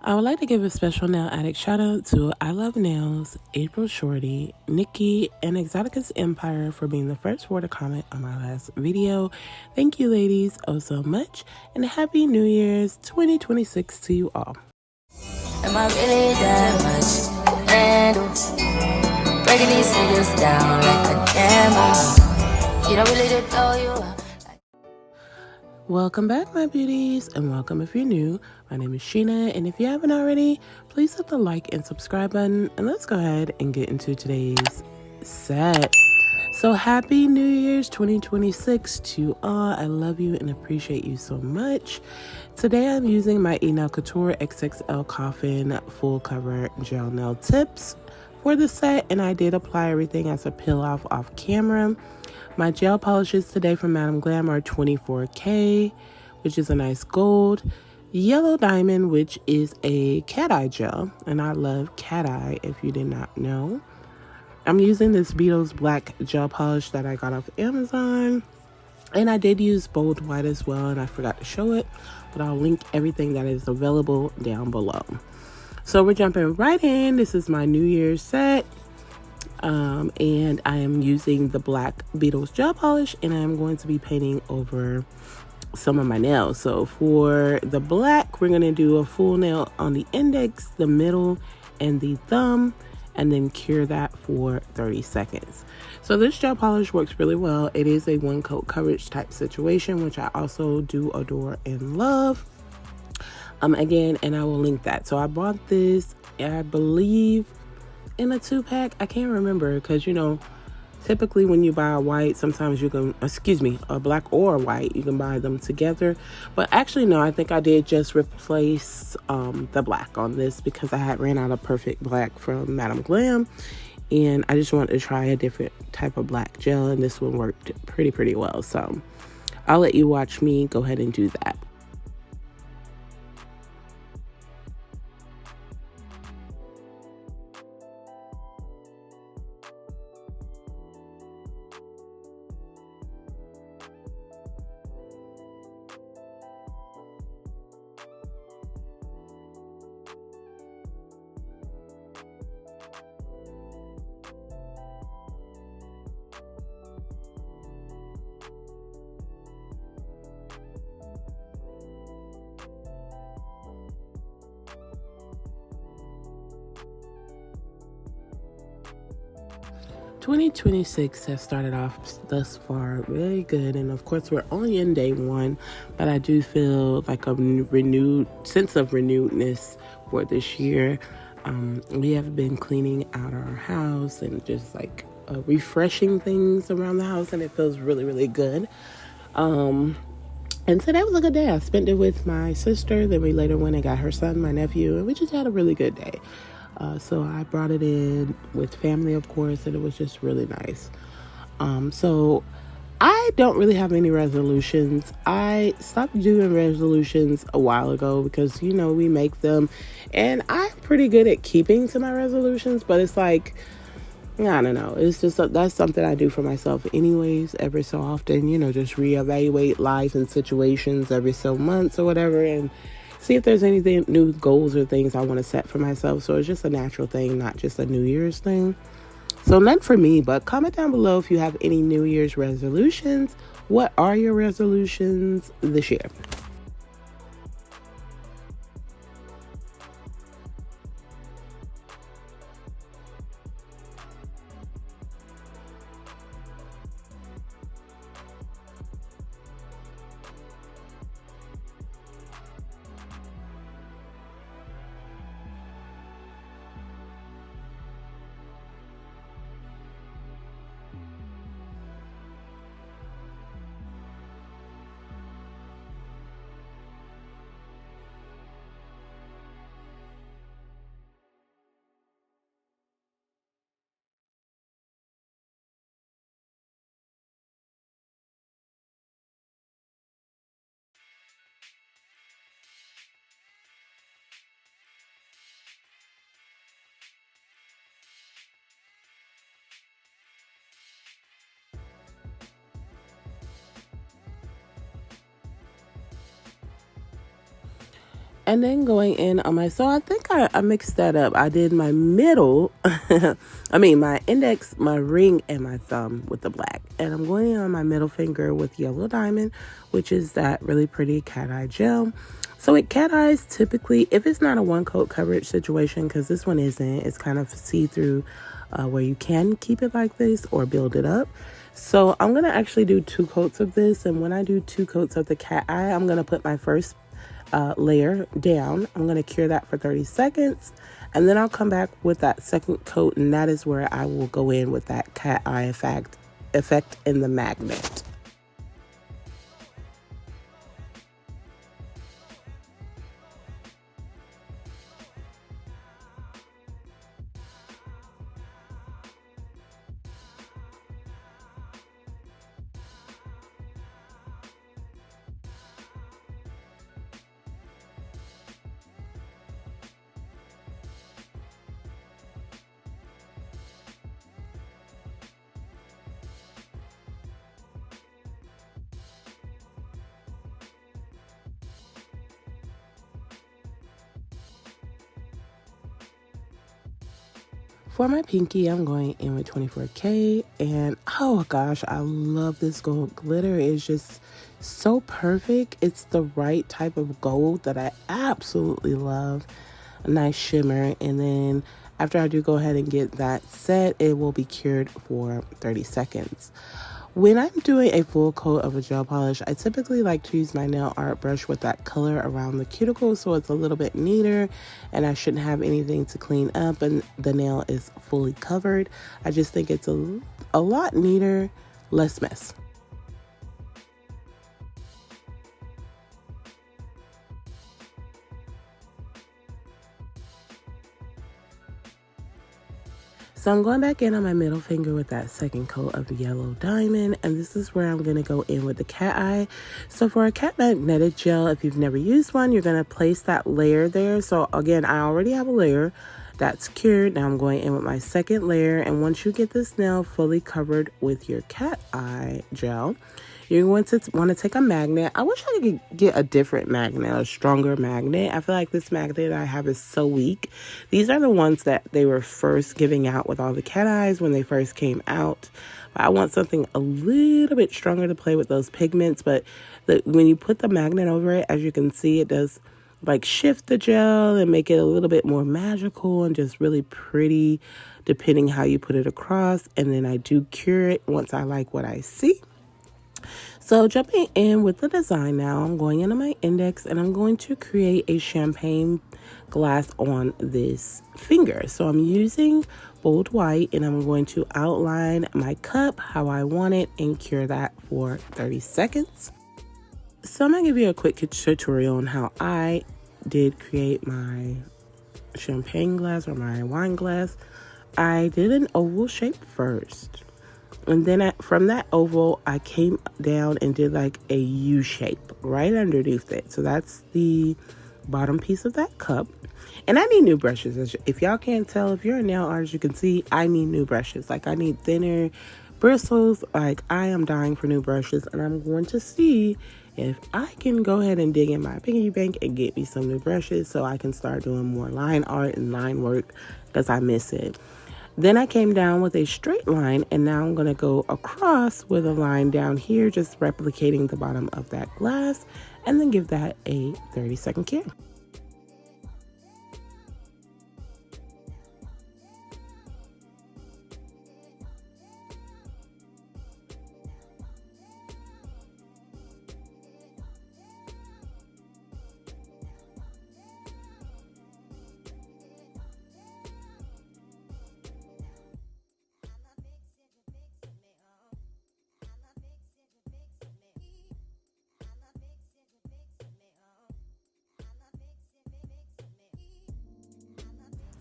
I would like to give a special nail addict shout out to I Love Nails, April Shorty, Nikki, and Exoticus Empire for being the first four to comment on my last video. Thank you ladies oh so much, and Happy New Year's 2026 to you all. Am I really that much to handle? Breaking these niggas down like a camera. You don't really did know you are. Welcome back my beauties, and welcome if you're new. My name is Sheena, and if you haven't already, please hit the like and subscribe button, and let's go ahead and get into today's set. So happy New Year's 2026 to you all. I love you and appreciate you so much. Today I'm using my Nail Couture XXL Coffin full cover gel nail tips for the set, and I did apply everything as a peel off camera. My gel polishes today from Madam Glam are 24K, which is a nice gold. Yellow Diamond, which is a cat eye gel, and I love cat eye if you did not know. I'm using this Beetles black gel polish that I got off Amazon, and I did use bold white as well, and I forgot to show it, but I'll link everything that is available down below. So we're jumping right in. This is my New Year's set. And I am using the black Beetles gel polish, and I'm going to be painting over some of my nails. So for the black, we're going to do a full nail on the index, the middle, and the thumb, and then cure that for 30 seconds. So this gel polish works really well. It is a one coat coverage type situation, which I also do adore and love. Again, and I will link that. So I bought this, I believe, in a 2-pack. I can't remember, because typically when you buy a white, sometimes you can, a black or a white, you can buy them together. But actually no, I think I did just replace the black on this because I had ran out of perfect black from Madam Glam, and I just wanted to try a different type of black gel, and this one worked pretty well. So I'll let you watch me go ahead and do that. ...2026 has started off thus far very good, and of course we're only in day one, but I do feel like a renewed sense of renewedness for this year. We have been cleaning out our house and just like refreshing things around the house, and it feels really good. And today was a good day. I spent it with my sister, then we later went and got her son, my nephew, and we just had a really good day. So I brought it in with family, of course, and it was just really nice. So I don't really have any resolutions. I stopped doing resolutions a while ago because, we make them, and I'm pretty good at keeping to my resolutions, but it's like, I don't know. It's just, that's something I do for myself anyways, every so often, just reevaluate life and situations every so months or whatever, and see if there's anything new goals or things I want to set for myself. So it's just a natural thing, not just a New Year's thing. So none for me, but comment down below if you have any New Year's resolutions. What are your resolutions this year? And then going in on my, so I think I mixed that up. I did my middle, my index, my ring, and my thumb with the black. And I'm going in on my middle finger with yellow diamond, which is that really pretty cat eye gel. So with cat eyes, typically, if it's not a one coat coverage situation, because this one isn't, it's kind of see-through where you can keep it like this or build it up. So I'm going to actually do 2 coats of this. And when I do 2 coats of the cat eye, I'm going to put my first layer down. I'm going to cure that for 30 seconds. And then I'll come back with that second coat. And that is where I will go in with that cat eye effect in the magnet. For my pinky, I'm going in with 24K, and oh gosh, I love this gold glitter. It's just so perfect. It's the right type of gold that I absolutely love. A nice shimmer, and then after I do go ahead and get that set, it will be cured for 30 seconds. When I'm doing a full coat of a gel polish, I typically like to use my nail art brush with that color around the cuticle so it's a little bit neater and I shouldn't have anything to clean up and the nail is fully covered. I just think it's a lot neater, less mess. So I'm going back in on my middle finger with that second coat of yellow diamond, and this is where I'm going to go in with the cat eye. So for a cat magnetic gel, if you've never used one, you're going to place that layer there. So again, I already have a layer that's cured. Now I'm going in with my second layer, and once you get this nail fully covered with your cat eye gel, you're going to want to take a magnet. I wish I could get a different magnet, a stronger magnet. I feel like this magnet I have is so weak. These are the ones that they were first giving out with all the cat eyes when they first came out. But I want something a little bit stronger to play with those pigments. But when you put the magnet over it, as you can see, it does like shift the gel and make it a little bit more magical and just really pretty depending how you put it across. And then I do cure it once I like what I see. So jumping in with the design now, I'm going into my index and I'm going to create a champagne glass on this finger. So I'm using bold white and I'm going to outline my cup how I want it and cure that for 30 seconds. So I'm going to give you a quick tutorial on how I did create my champagne glass or my wine glass. I did an oval shape first. And then from that oval, I came down and did like a U shape right underneath it. So that's the bottom piece of that cup. And I need new brushes. If y'all can't tell, if you're a nail artist, you can see I need new brushes. Like I need thinner bristles. Like I am dying for new brushes. And I'm going to see if I can go ahead and dig in my piggy bank and get me some new brushes so I can start doing more line art and line work because I miss it. Then I came down with a straight line, and now I'm going to go across with a line down here, just replicating the bottom of that glass, and then give that a 30-second cure.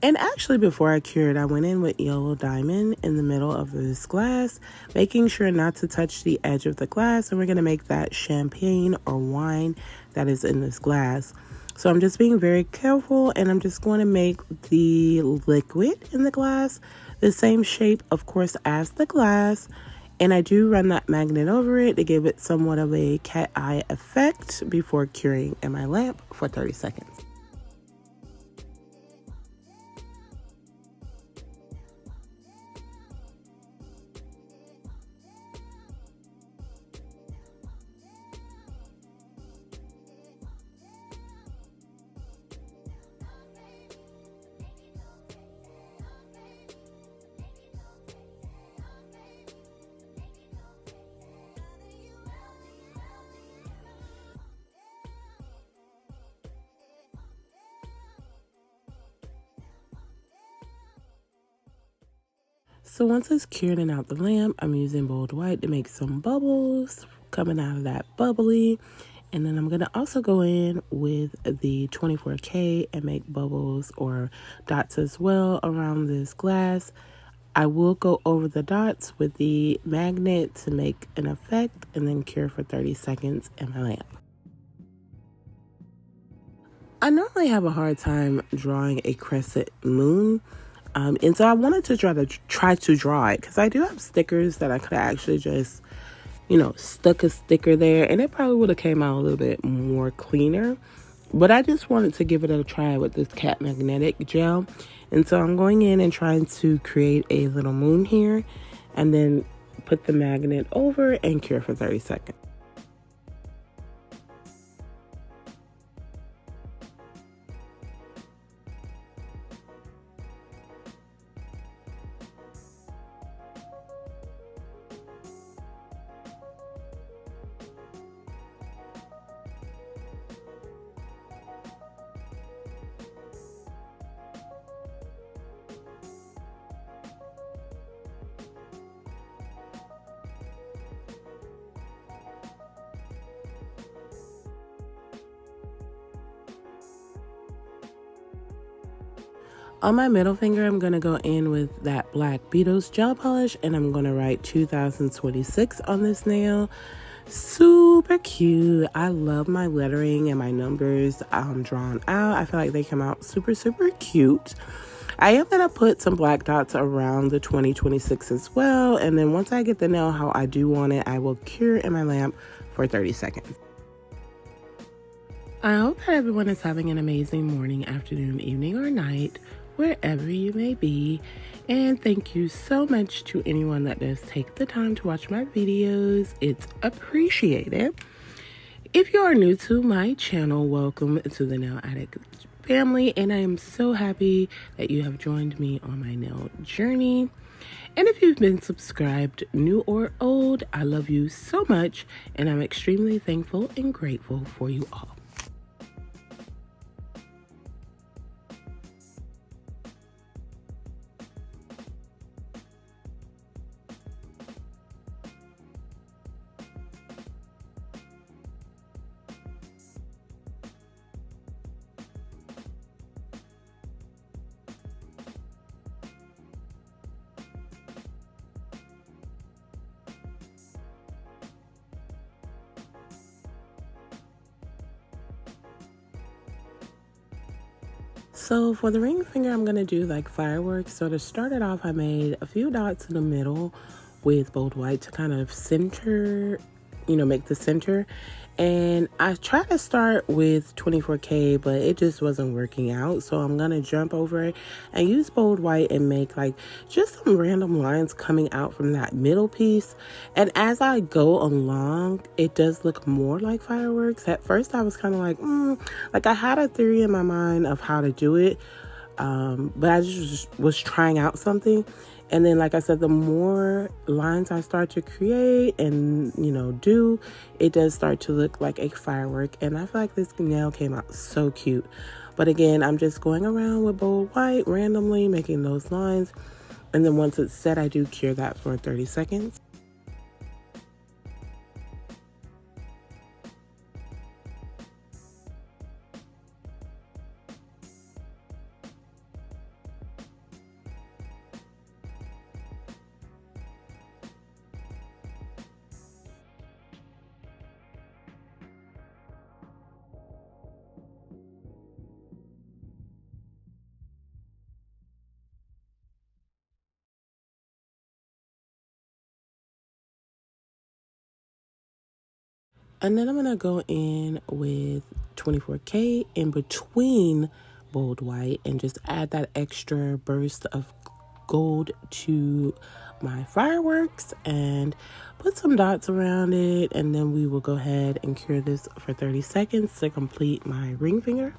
And actually, before I cured, I went in with yellow diamond in the middle of this glass, making sure not to touch the edge of the glass. And we're going to make that champagne or wine that is in this glass. So I'm just being very careful, and I'm just going to make the liquid in the glass the same shape, of course, as the glass. And I do run that magnet over it to give it somewhat of a cat eye effect before curing in my lamp for 30 seconds. So once it's cured and out the lamp, I'm using bold white to make some bubbles coming out of that bubbly. And then I'm going to also go in with the 24K and make bubbles or dots as well around this glass. I will go over the dots with the magnet to make an effect and then cure for 30 seconds in my lamp. I normally have a hard time drawing a crescent moon. And so I wanted to try to draw it because I do have stickers that I could actually just, stuck a sticker there, and it probably would have came out a little bit more cleaner. But I just wanted to give it a try with this cat magnetic gel. And so I'm going in and trying to create a little moon here and then put the magnet over and cure for 30 seconds. On my middle finger, I'm going to go in with that black Beatles gel polish, and I'm going to write 2026 on this nail. Super cute. I love my lettering and my numbers drawn out. I feel like they come out super, super cute. I am going to put some black dots around the 2026 as well. And then once I get the nail how I do want it, I will cure in my lamp for 30 seconds. I hope that everyone is having an amazing morning, afternoon, evening, or night, wherever you may be. And thank you so much to anyone that does take the time to watch my videos. It's appreciated. If you are new to my channel, welcome to the Nail Addict family, and I am so happy that you have joined me on my nail journey. And if you've been subscribed, new or old, I love you so much, and I'm extremely thankful and grateful for you all. So for the ring finger, I'm going to do like fireworks. So to start it off, I made a few dots in the middle with bold white to kind of center, make the center. And I tried to start with 24K, but it just wasn't working out. So I'm going to jump over it and use bold white and make like just some random lines coming out from that middle piece. And as I go along, it does look more like fireworks. At first I was kind of like I had a theory in my mind of how to do it. But I just was trying out something. And then, like I said, the more lines I start to create and, do, it does start to look like a firework. And I feel like this nail came out so cute. But again, I'm just going around with bold white randomly, making those lines. And then once it's set, I do cure that for 30 seconds. And then I'm going to go in with 24K in between bold white and just add that extra burst of gold to my fireworks and put some dots around it. And then we will go ahead and cure this for 30 seconds to complete my ring finger.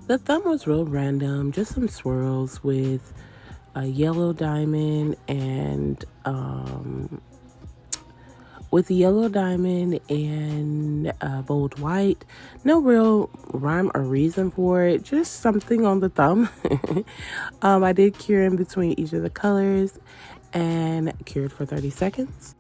The thumb was real random, just some swirls with a yellow diamond and bold white. No real rhyme or reason for it, just something on the thumb. I did cure in between each of the colors and cured for 30 seconds.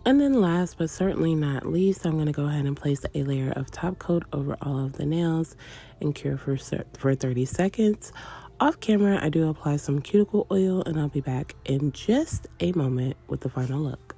And then last but certainly not least, I'm going to go ahead and place a layer of top coat over all of the nails and cure for 30 seconds. Off camera, I do apply some cuticle oil, and I'll be back in just a moment with the final look.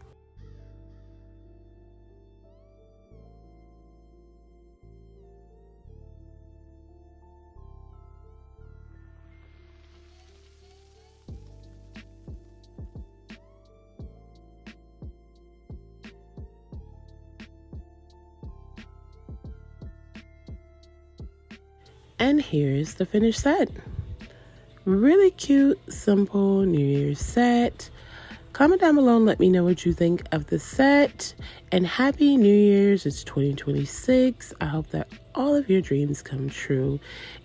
And here's the finished set. Really cute, simple New Year's set. Comment down below and let me know what you think of the set. And happy New Year's, it's 2026. I hope that all of your dreams come true.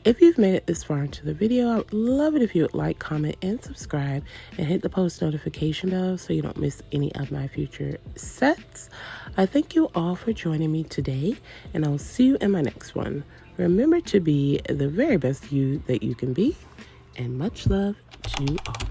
If you've made it this far into the video, I would love it if you would like, comment, and subscribe, and hit the post notification bell so you don't miss any of my future sets. I thank you all for joining me today, and I'll see you in my next one. Remember to be the very best you that you can be, and much love to all.